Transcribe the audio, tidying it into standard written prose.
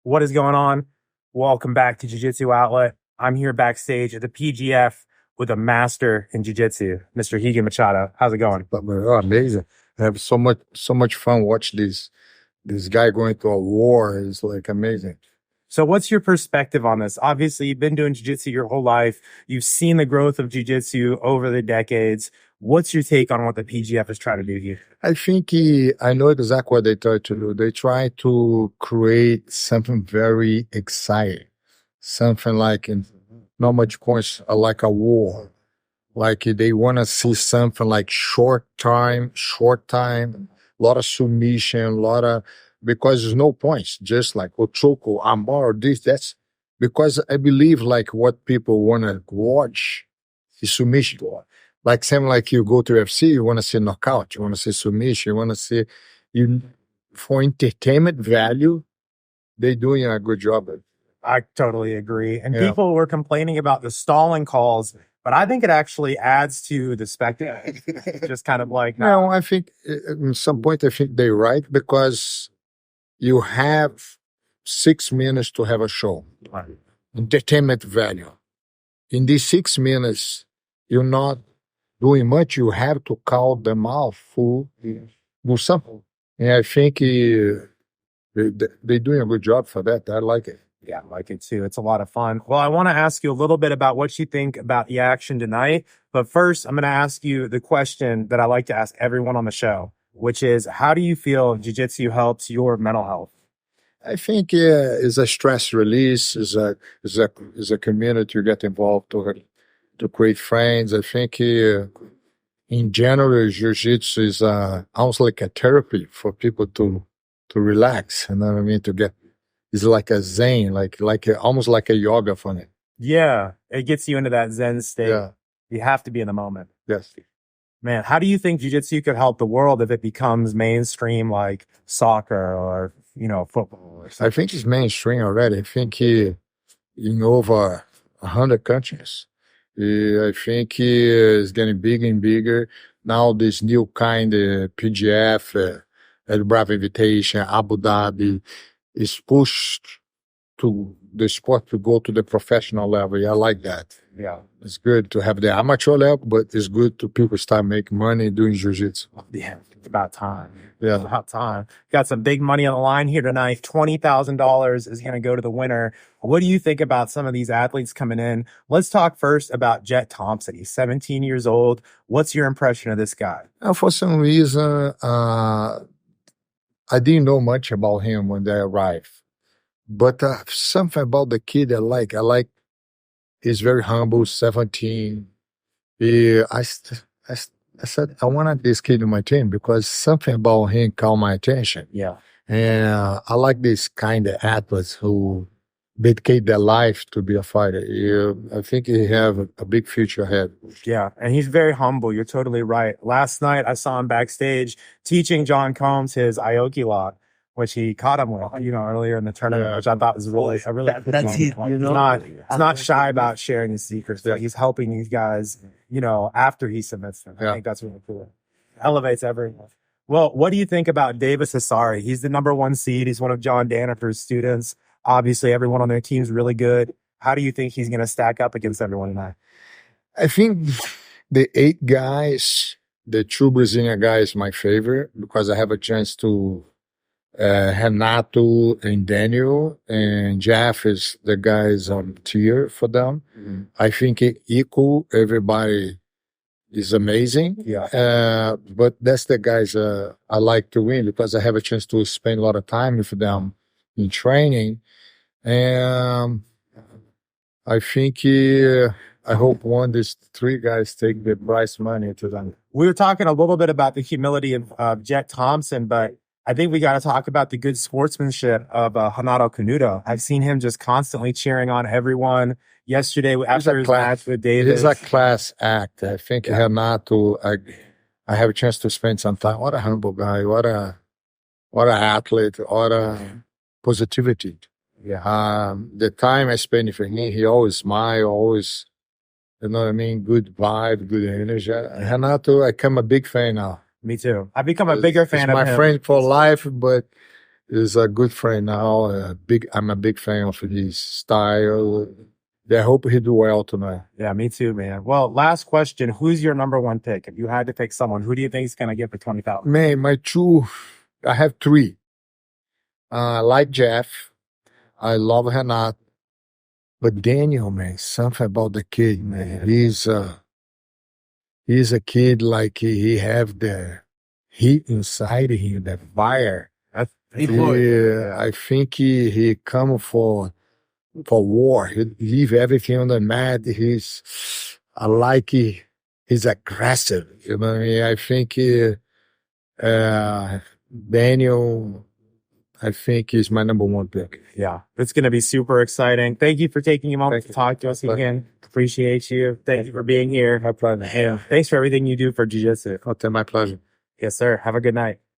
What is going on? Welcome back to Jiu-Jitsu Outlet. I'm here backstage at the PGF with a master in Jiu-Jitsu, Mr. Rigan Machado. How's it going? Amazing. I have so much fun watching this guy going to a war. It's like amazing. So what's your perspective on this? Obviously, you've been doing Jiu-Jitsu your whole life. You've seen the growth of Jiu-Jitsu over the decades. What's your take on what the PGF is trying to do here? I think I know exactly what they try to do. They try to create something very exciting, something like not much points, like a war. Like they want to see something like short time, lot of submission, because there's no points, just like Ochoko, Amar, this, that's because I believe like what people want to watch is submission. Like same like you go to UFC, you want to see knockout, you want to see submission, you want to see for entertainment value, they're doing a good job. I totally agree. And people were complaining about the stalling calls, but I think it actually adds to the spectacle. Just kind of like... No, I think at some point, I think they're right because you have 6 minutes to have a show. Right. Entertainment value. In these 6 minutes, you're not doing much. You have to call them out for do something. And I think they're doing a good job for that. I like it. Yeah, I like it too. It's a lot of fun. Well, I want to ask you a little bit about what you think about the action tonight. But first, I'm going to ask you the question that I like to ask everyone on the show, which is, how do you feel Jiu-Jitsu helps your mental health? I think it's a stress release, is a community you get involved to create friends. I think in general, Jiu-Jitsu is almost like a therapy for people to relax. You know what I mean? It's like a zen, almost like a yoga for me. Yeah, it gets you into that zen state. Yeah. You have to be in the moment. Yes. Man, how do you think Jiu-Jitsu could help the world if it becomes mainstream like soccer or, football or something? I think it's mainstream already. I think in over 100 countries. I think it's getting bigger and bigger. Now this new kind of PGF, El Bravo Invitation, Abu Dhabi, is pushed to the sport to go to the professional level. I like that. Yeah. It's good to have the amateur level, but it's good to people start making money doing jiu-jitsu. Yeah, it's about time. Yeah. It's about time. Got some big money on the line here tonight. $20,000 is going to go to the winner. What do you think about some of these athletes coming in? Let's talk first about Jet Thompson. He's 17 years old. What's your impression of this guy? For some reason, I didn't know much about him when they arrived. But something about the kid I like he's very humble, 17. I said, I wanted this kid in my team because something about him caught my attention. Yeah. And I like this kind of athletes who dedicate their life to be a fighter. I think he have a big future ahead. Yeah, and he's very humble. You're totally right. Last night, I saw him backstage teaching John Combs his Aoki lock, which he caught him with, earlier in the tournament, which I thought was a really that's it. He's not shy about sharing his secrets. But he's helping these guys, after he submits them. I think that's really cool. Elevates everyone. Well, what do you think about Davis Asari? He's the #1 seed. He's one of John Danaher's students. Obviously, everyone on their team is really good. How do you think he's going to stack up against everyone tonight? I think the 8 guys, the 2 Brazilian guys, my favorite because I have a chance to Renato and Daniel and Jeff is the guys on tier for them. Mm-hmm. I think equal, everybody is amazing. Yeah. But that's the guys I like to win because I have a chance to spend a lot of time with them in training. And I think I hope one of these 3 guys take the prize money to them. We were talking a little bit about the humility of Jet Thompson, but I think we got to talk about the good sportsmanship of Renato Canuto. I've seen him just constantly cheering on everyone. Yesterday, after his match with Davis. It's a class act. I think Renato, I have a chance to spend some time. What a humble guy. What a athlete. What a positivity. Yeah. The time I spent with him, he always smile, always, good vibe, good energy. Renato, I become a big fan now. Me too. I've become a bigger fan of him. My friend for life, but He's a good friend now. I'm a big fan of his style. I hope he do well tonight. Yeah, me too, man. Well, last question. Who's your number one pick? If you had to pick someone, who do you think is going to get the 20,000? Man, I have three. I like Jeff. I love Renato. But Daniel, man, something about the kid, man. He's a kid like he have the heat inside him, the fire. Yeah. I think he come for war. He leave everything on the mat. He's aggressive. You know what I mean? I think Daniel, I think he's my number one pick. Yeah, it's going to be super exciting. Thank you for taking a moment to talk to us again. Appreciate you. Thank you for being here. My pleasure. And thanks for everything you do for Jiu-Jitsu. Okay, my pleasure. Yes, sir. Have a good night.